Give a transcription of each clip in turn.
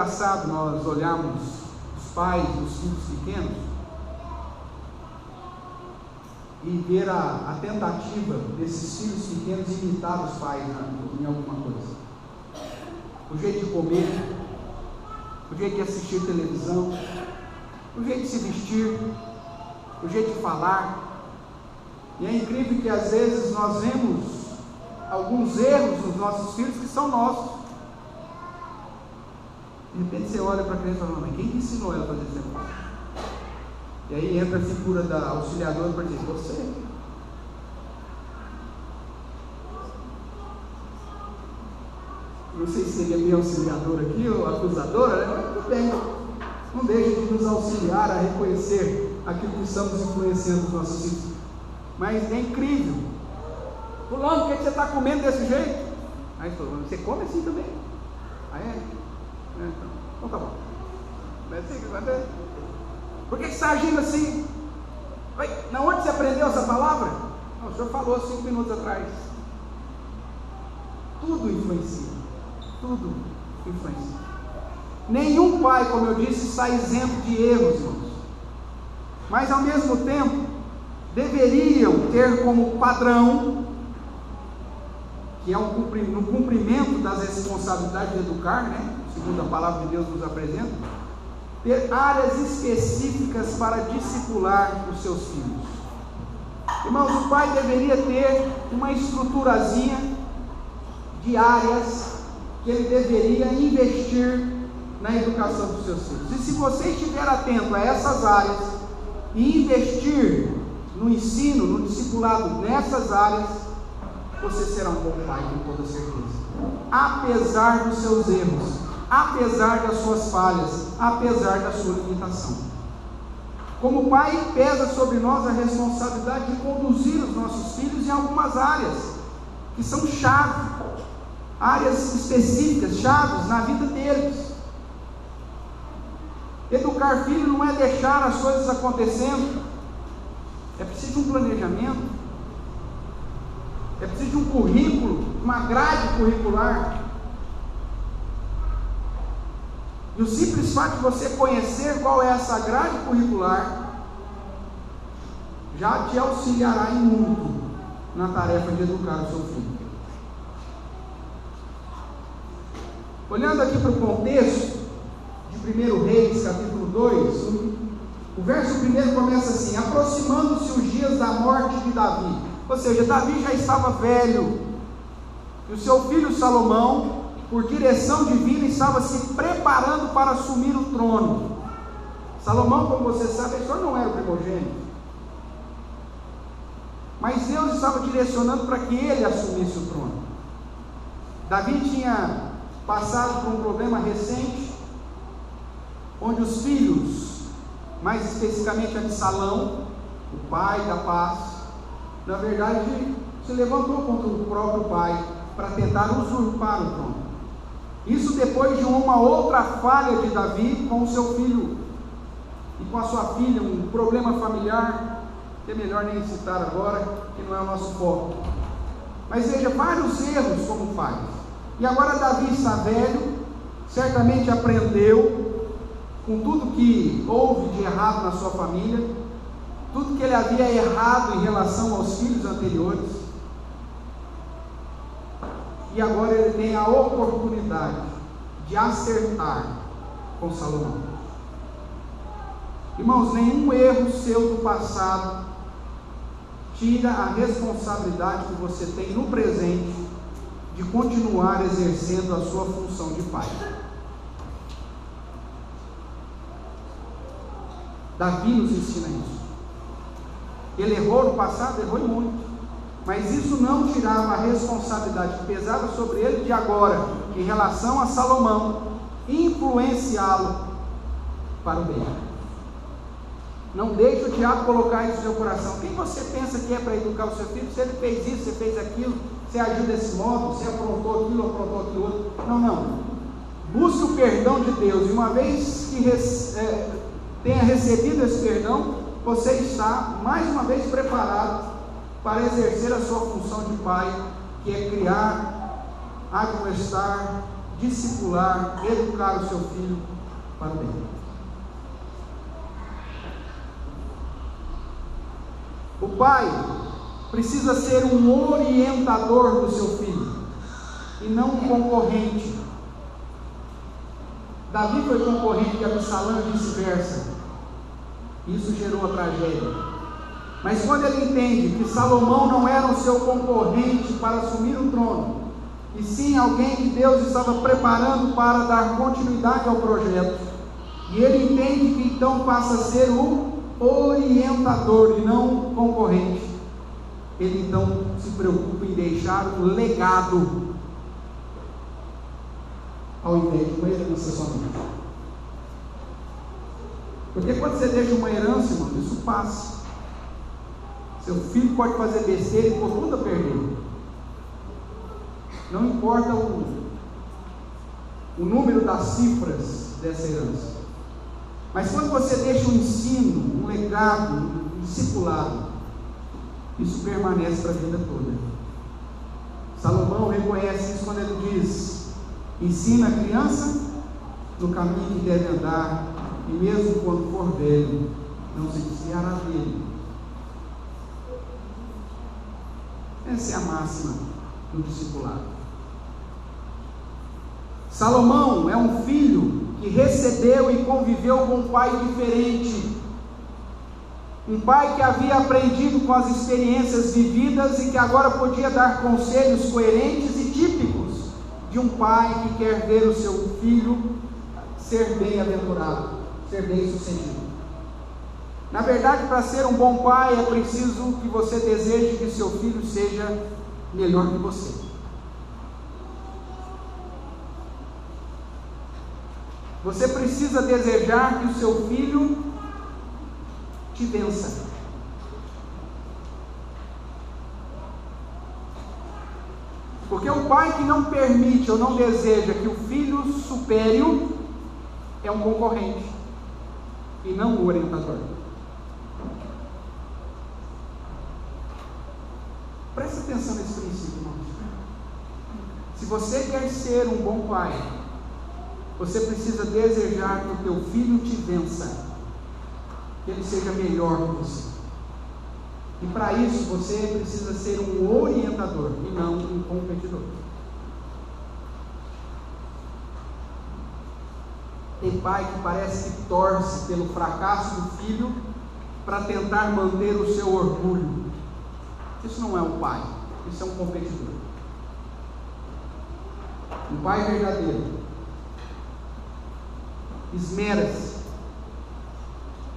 Engraçado nós olharmos os pais dos filhos pequenos e ver a tentativa desses filhos pequenos de imitar os pais em alguma coisa. O jeito de comer, o jeito de assistir televisão, o jeito de se vestir, o jeito de falar. E é incrível que às vezes nós vemos alguns erros nos nossos filhos que são nossos. De repente você olha para a criança e fala: mas quem que ensinou ela a fazer esse negócio? E aí entra a figura da auxiliadora para dizer: você. Não sei se seria minha auxiliadora aqui ou acusadora, né? Mas tudo bem. Não deixe de nos auxiliar a reconhecer aquilo que estamos influenciando os nossos filhos. Mas é incrível. Fulano, por que você está comendo desse jeito? Aí falou: você come assim também? Aí é. Então tá bom. Por que você está agindo assim? Na onde você aprendeu essa palavra? Não, o senhor falou 5 minutos atrás. Tudo influencia. Tudo influencia. Nenhum pai, como eu disse, está isento de erros, irmãos. Mas ao mesmo tempo, deveriam ter como padrão, que é no cumprimento das responsabilidades de educar, né? Segundo a palavra de Deus nos apresenta, ter áreas específicas para discipular os seus filhos. Irmãos, o pai deveria ter uma estruturazinha de áreas que ele deveria investir na educação dos seus filhos. E se você estiver atento a essas áreas e investir no ensino, no discipulado nessas áreas, você será um bom pai, com toda certeza. Apesar dos seus erros, apesar das suas falhas, apesar da sua limitação. Como pai, pesa sobre nós a responsabilidade de conduzir os nossos filhos em algumas áreas que são chave, áreas específicas, chaves na vida deles. Educar filho não é deixar as coisas acontecendo, é preciso de um planejamento, é preciso de um currículo, uma grade curricular. E o simples fato de você conhecer qual é essa grade curricular já te auxiliará em muito na tarefa de educar o seu filho. Olhando aqui para o contexto de 1 Reis, capítulo 2, o verso 1 começa assim: aproximando-se os dias da morte de Davi. Ou seja, Davi já estava velho, e o seu filho Salomão, por direção divina, estava se preparando para assumir o trono. Salomão, como você sabe, só não era o primogênito, mas Deus estava direcionando para que ele assumisse o trono. Davi tinha passado por um problema recente, onde os filhos, mais especificamente Absalão, o pai da paz, na verdade se levantou contra o próprio pai para tentar usurpar o trono. Isso depois de uma outra falha de Davi com o seu filho e com a sua filha, um problema familiar que é melhor nem citar agora, que não é o nosso foco. Mas veja, vários erros como faz. E agora Davi está velho, certamente aprendeu com tudo que houve de errado na sua família, tudo que ele havia errado em relação aos filhos anteriores. E agora ele tem a oportunidade de acertar com Salomão. Irmãos, nenhum erro seu do passado tira a responsabilidade que você tem no presente de continuar exercendo a sua função de pai. Davi nos ensina isso. Ele errou no passado, errou muito, mas isso não tirava a responsabilidade que pesava sobre ele de agora, em relação a Salomão, influenciá-lo para o bem. Não deixe o diabo colocar isso no seu coração. Quem você pensa que é para educar o seu filho? Se ele fez isso, você fez aquilo, você agiu desse modo, você aprontou aquilo, aprontou aquilo outro. Não. Busque o perdão de Deus, e uma vez que tenha recebido esse perdão, você está mais uma vez preparado para exercer a sua função de pai, que é criar, admoestar, discipular, educar o seu filho para o bem. O pai precisa ser um orientador do seu filho e não um concorrente. Davi foi concorrente de Absalão e vice-versa. Isso gerou a tragédia. Mas quando ele entende que Salomão não era o seu concorrente para assumir o trono, e sim alguém que Deus estava preparando para dar continuidade ao projeto, e ele entende que então passa a ser o orientador e não o concorrente, ele então se preocupa em deixar um legado ao invés de uma herança somente. Porque quando você deixa uma herança, irmão, isso passa. Seu filho pode fazer besteira e pôr tudo a perder. Não importa o número das cifras dessa herança. Mas quando você deixa um ensino, um legado, um discipulado, isso permanece para a vida toda. Salomão reconhece isso quando ele diz: ensina a criança no caminho que deve andar, e mesmo quando for velho, não se desviará dele. Essa é a máxima do discipulado. Salomão é um filho que recebeu e conviveu com um pai diferente. Um pai que havia aprendido com as experiências vividas e que agora podia dar conselhos coerentes e típicos de um pai que quer ver o seu filho ser bem-aventurado, ser bem-sucedido. Na verdade, para ser um bom pai, é preciso que você deseje que seu filho seja melhor que você. Você precisa desejar que o seu filho te vença. Porque o pai que não permite ou não deseja que o filho supere é um concorrente e não um orientador. Presta atenção nesse princípio, irmãos. Se você quer ser um bom pai, você precisa desejar que o teu filho te vença, que ele seja melhor que você. E para isso você precisa ser um orientador e não um competidor. Tem pai que parece que torce pelo fracasso do filho para tentar manter o seu orgulho. Isso não é um pai, isso é um competidor. Um pai verdadeiro esmera-se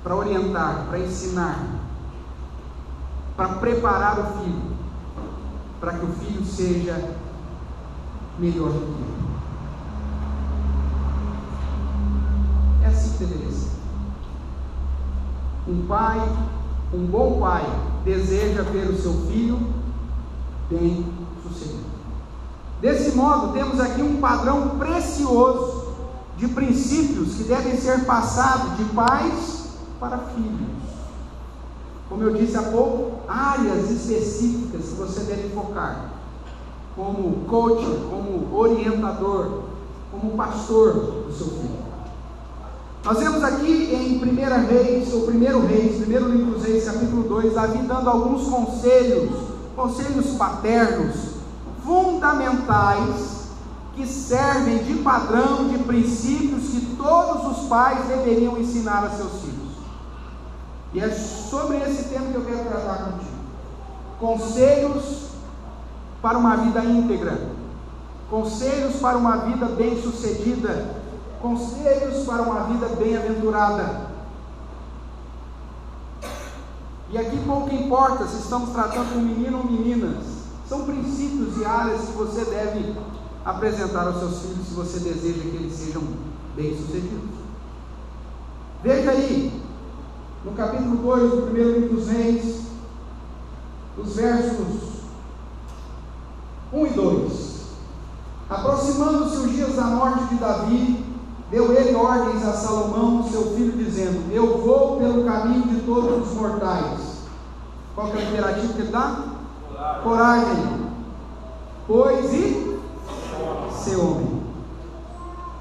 para orientar, para ensinar, para preparar o filho, para que o filho seja melhor do que ele. É assim que deveria ser. Um bom pai, deseja ver o seu filho bem sucedido. Desse modo, temos aqui um padrão precioso de princípios que devem ser passados de pais para filhos. Como eu disse há pouco, áreas específicas que você deve focar, como coach, como orientador, como pastor do seu filho. Nós vemos aqui em 1 Reis, primeiro livro dos Reis, capítulo 2, Davi dando alguns conselhos paternos, fundamentais, que servem de padrão, de princípios que todos os pais deveriam ensinar a seus filhos. E é sobre esse tema que eu quero tratar contigo. Conselhos para uma vida íntegra, conselhos para uma vida bem-sucedida, conselhos para uma vida bem-aventurada. E aqui pouco importa se estamos tratando com menino ou meninas, são princípios e áreas que você deve apresentar aos seus filhos se você deseja que eles sejam bem-sucedidos. Veja aí, no capítulo 2 do primeiro livro dos Reis, os versos 1 e 2. Aproximando-se os dias da morte de Davi, deu ele ordens a Salomão, seu filho, dizendo: eu vou pelo caminho de todos os mortais. Qual que é o imperativo que ele dá? Coragem. Pois e ser homem.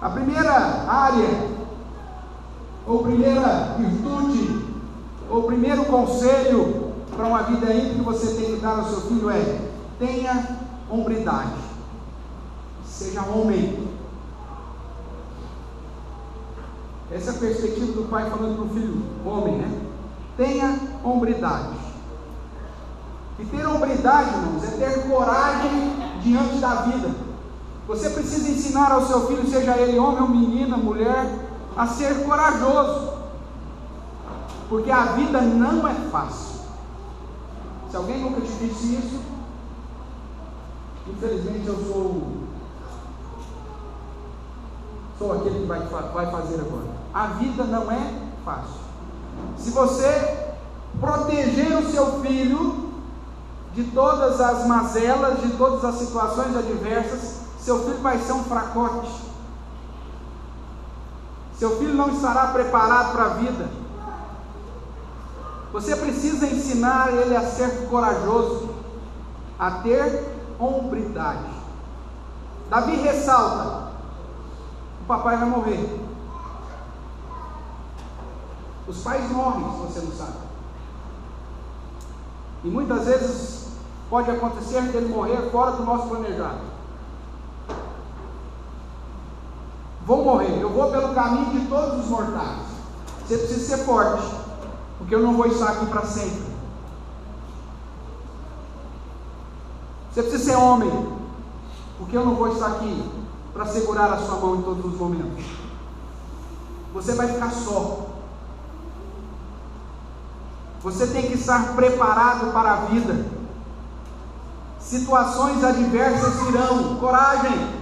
A primeira área, ou primeira virtude, ou primeiro conselho para uma vida ímpia que você tem que dar ao seu filho é: tenha hombridade, seja homem. Essa é a perspectiva do pai falando para o filho, homem, né? Tenha hombridade. E ter hombridade, irmãos, é ter coragem diante da vida. Você precisa ensinar ao seu filho, seja ele homem ou menina, mulher, a ser corajoso, porque a vida não é fácil. Se alguém nunca te disse isso, infelizmente eu sou aquele que vai fazer agora. A vida não é fácil. Se você proteger o seu filho de todas as mazelas, de todas as situações adversas, seu filho vai ser um fracote. Seu filho não estará preparado para a vida. Você precisa ensinar ele a ser corajoso, a ter hombridade. Davi ressalta: o papai vai morrer. Os pais morrem, se você não sabe. E muitas vezes pode acontecer dele morrer fora do nosso planejado. Vou morrer, eu vou pelo caminho de todos os mortais. Você precisa ser forte, porque eu não vou estar aqui para sempre. Você precisa ser homem, porque eu não vou estar aqui para segurar a sua mão em todos os momentos. Você vai ficar só. Você tem que estar preparado para a vida. Situações adversas virão. Coragem.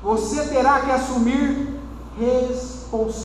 Você terá que assumir responsabilidade.